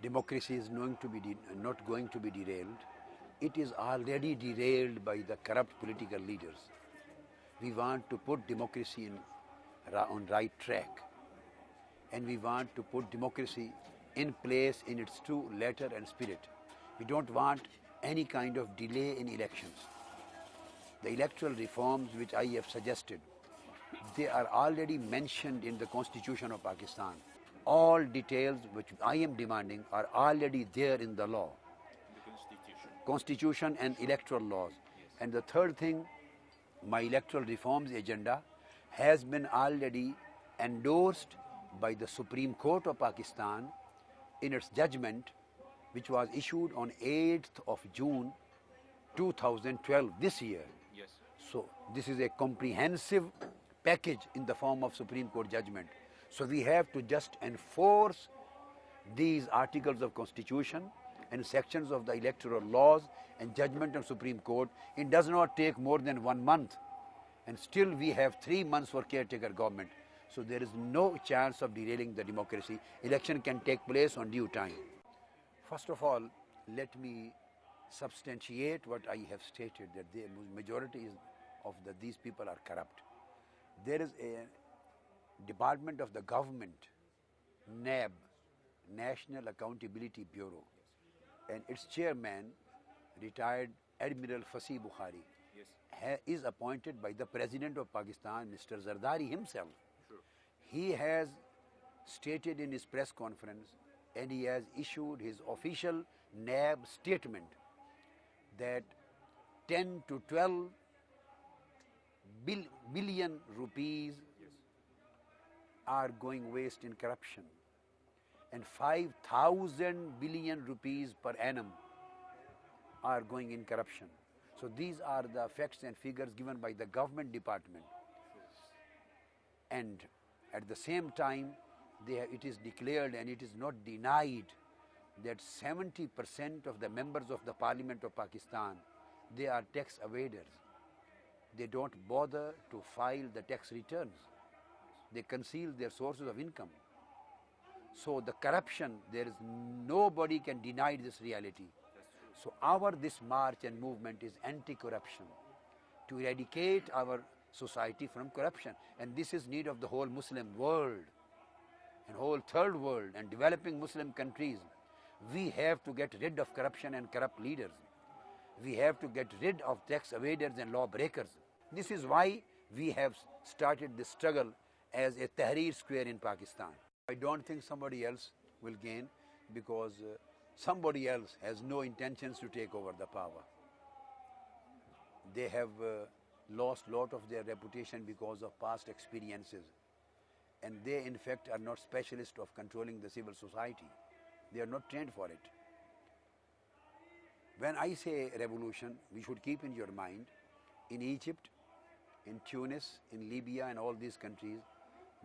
democracy is not going to be derailed. It is already derailed by the corrupt political leaders. We want to put democracy on right track, and we want to put democracy in place in its true letter and spirit. We don't want any kind of delay in elections. The electoral reforms which I have suggested, they are already mentioned in the Constitution of Pakistan. All details which I am demanding are already there in the law. The Constitution and electoral laws. Yes. And the third thing, my electoral reforms agenda has been already endorsed by the Supreme Court of Pakistan in its judgment, which was issued on 8th of June 2012, this year. Yes. So this is a comprehensive package in the form of Supreme Court judgment. So we have to just enforce these articles of Constitution and sections of the electoral laws and judgment of Supreme Court. It does not take more than 1 month, and still we have 3 months for caretaker government. So there is no chance of derailing the democracy. Election can take place on due time. First of all, let me substantiate what I have stated, that the majority of these people are corrupt. There is a department of the government, NAB, National Accountability Bureau, and its chairman, retired Admiral Fasih Bukhari, yes, is appointed by the President of Pakistan, Mr. Zardari himself. Sure. He has stated in his press conference, and he has issued his official NAB statement, that 10 to 12 billion rupees yes, are going waste in corruption, and 5,000 billion rupees per annum are going in corruption. So these are the facts and figures given by the government department. And at the same time, it is declared and it is not denied that 70% of the members of the Parliament of Pakistan, they are tax evaders. They don't bother to file the tax returns. They conceal their sources of income. So the corruption, nobody can deny this reality. So this march and movement is anti-corruption, to eradicate our society from corruption. And this is need of the whole Muslim world and whole third world and developing Muslim countries. We have to get rid of corruption and corrupt leaders. We have to get rid of tax evaders and lawbreakers. This is why we have started this struggle as a Tahrir Square in Pakistan. I don't think somebody else will gain, because somebody else has no intentions to take over the power. They have lost a lot of their reputation because of past experiences, and they in fact are not specialists of controlling the civil society. They are not trained for it. When I say revolution, we should keep in your mind, in Egypt, in Tunis, in Libya and all these countries,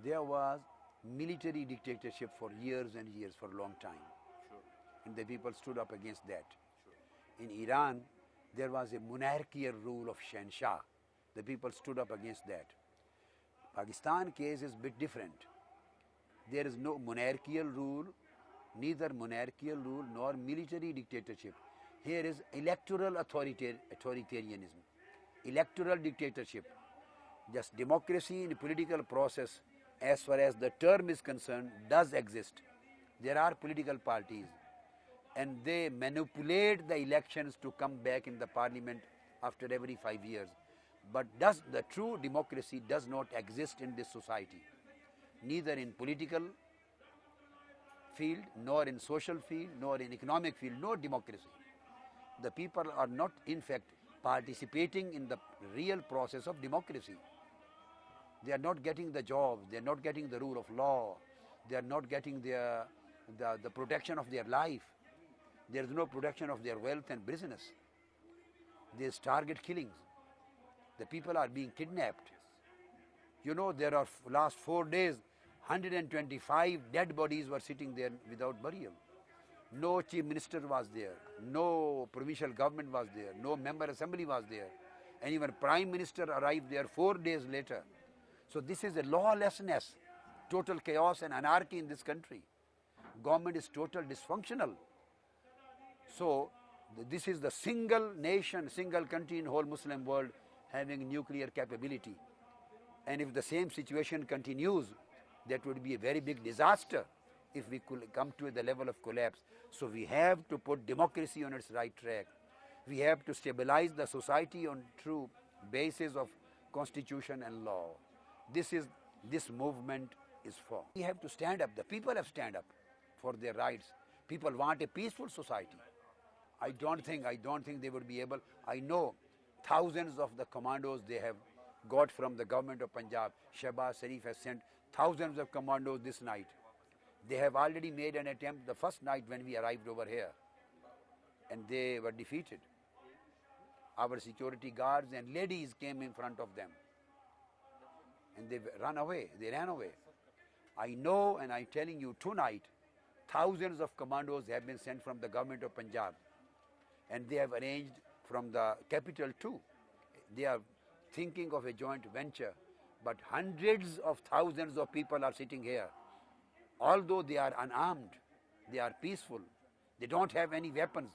there was military dictatorship for years and years, for a long time. sure, And the people stood up against that. sure, In Iran, there was a monarchical rule of Shahnshah. The people stood up against that. Pakistan case is a bit different. There is no monarchical rule, neither monarchical rule nor military dictatorship. Here is electoral authoritarianism, electoral dictatorship. Just democracy in political process, as far as the term is concerned, does exist. There are political parties, and they manipulate the elections to come back in the parliament after every 5 years. But the true democracy does not exist in this society, neither in political field, nor in social field, nor in economic field, no democracy. The people are not in fact participating in the real process of democracy. They are not getting the jobs, they are not getting the rule of law, they are not getting the protection of their life. There is no protection of their wealth and business. There is target killings. The people are being kidnapped. You know, there are last 4 days, 125 dead bodies were sitting there without burial. No chief minister was there, no provincial government was there, no member assembly was there, and even prime minister arrived there 4 days later. So this is a lawlessness, total chaos and anarchy in this country. Government is total dysfunctional. So this is the single nation, single country in whole Muslim world having nuclear capability. And if the same situation continues, that would be a very big disaster if we could come to the level of collapse. So we have to put democracy on its right track. We have to stabilize the society on true basis of constitution and law. This movement is for. We have to stand up. The people have stand up for their rights. People want a peaceful society. I don't think they would be able. I know thousands of the commandos they have got from the government of Punjab. Shehbaz Sharif has sent thousands of commandos this night. They have already made an attempt the first night when we arrived over here, and they were defeated. Our security guards and ladies came in front of them, and they ran away. They ran away. I know, and I'm telling you tonight, thousands of commandos have been sent from the government of Punjab, and they have arranged from the capital too. They are thinking of a joint venture, but hundreds of thousands of people are sitting here. Although they are unarmed, they are peaceful, they don't have any weapons,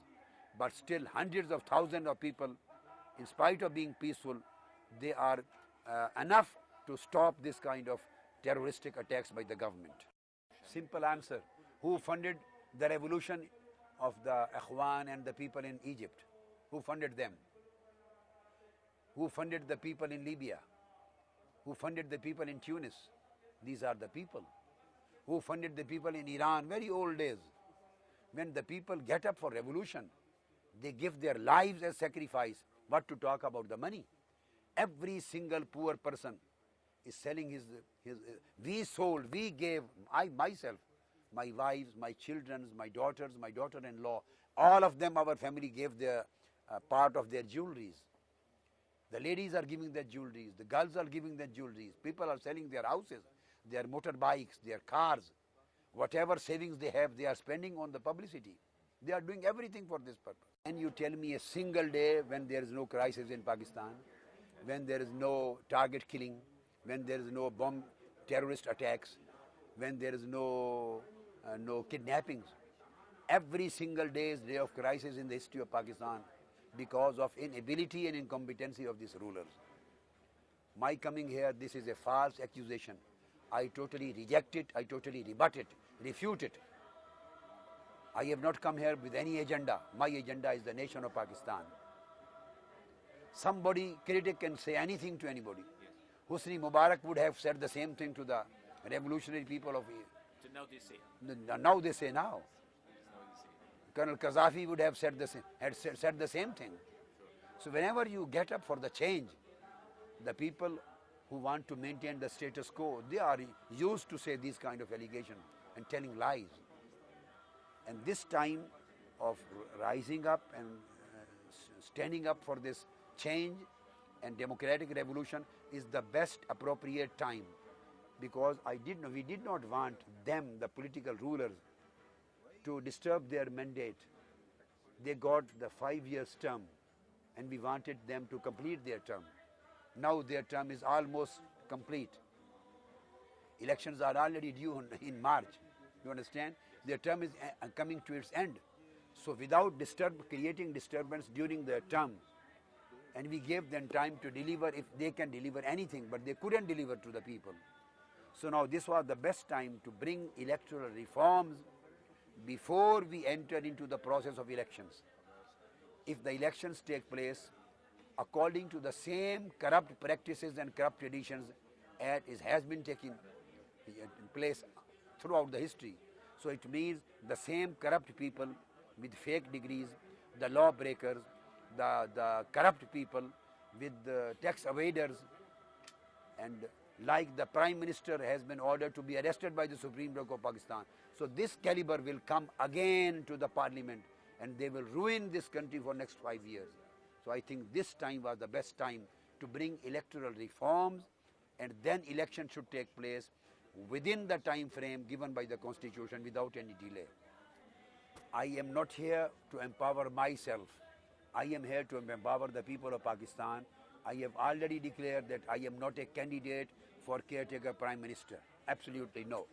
but still hundreds of thousands of people, in spite of being peaceful, they are enough to stop this kind of terroristic attacks by the government. Simple answer. Who funded the revolution of the Ikhwan and the people in Egypt? Who funded them? Who funded the people in Libya? Who funded the people in Tunis? These are the people. Who funded the people in Iran? Very old days. When the people get up for revolution, they give their lives as sacrifice. What to talk about the money? Every single poor person is selling his we sold, we gave, I myself, my wives, my children, my daughters, my daughter-in-law, all of them, our family gave their part of their jewelries. The ladies are giving their jewelries, the girls are giving their jewelries, people are selling their houses, their motorbikes, their cars, whatever savings they have, they are spending on the publicity. They are doing everything for this purpose. Can you tell me a single day when there is no crisis in Pakistan, when there is no target killing, when there is no bomb terrorist attacks, when there is no kidnappings? Every single day is day of crisis in the history of Pakistan because of inability and incompetency of these rulers. My coming here, this is a false accusation. I totally reject it, I totally rebut it, refute it. I have not come here with any agenda. My agenda is the nation of Pakistan. Somebody, critic, can say anything to anybody. Hosni Mubarak would have said the same thing to the revolutionary people of So now they say. Now they say now. Colonel Qaddafi would have said the same thing. So whenever you get up for the change, the people who want to maintain the status quo, they are used to say these kind of allegations and telling lies. And this time of rising up and standing up for this change and democratic revolution is the best appropriate time, because we did not want them, the political rulers, to disturb their mandate. They got the 5 years term and we wanted them to complete their term. Now their term is almost complete. Elections are already due in March. You understand? Their term is coming to its end. So without creating disturbance during their term, and we gave them time to deliver if they can deliver anything, but they couldn't deliver to the people. So now this was the best time to bring electoral reforms before we enter into the process of elections. If the elections take place according to the same corrupt practices and corrupt traditions as has been taking place throughout the history, so it means the same corrupt people with fake degrees, the lawbreakers, the corrupt people with the tax evaders, and like the Prime Minister has been ordered to be arrested by the Supreme Court of Pakistan. So this caliber will come again to the parliament and they will ruin this country for next 5 years. So I think this time was the best time to bring electoral reforms, and then election should take place within the time frame given by the Constitution without any delay. I am not here to empower myself. I am here to empower the people of Pakistan. I have already declared that I am not a candidate for caretaker Prime Minister. Absolutely no.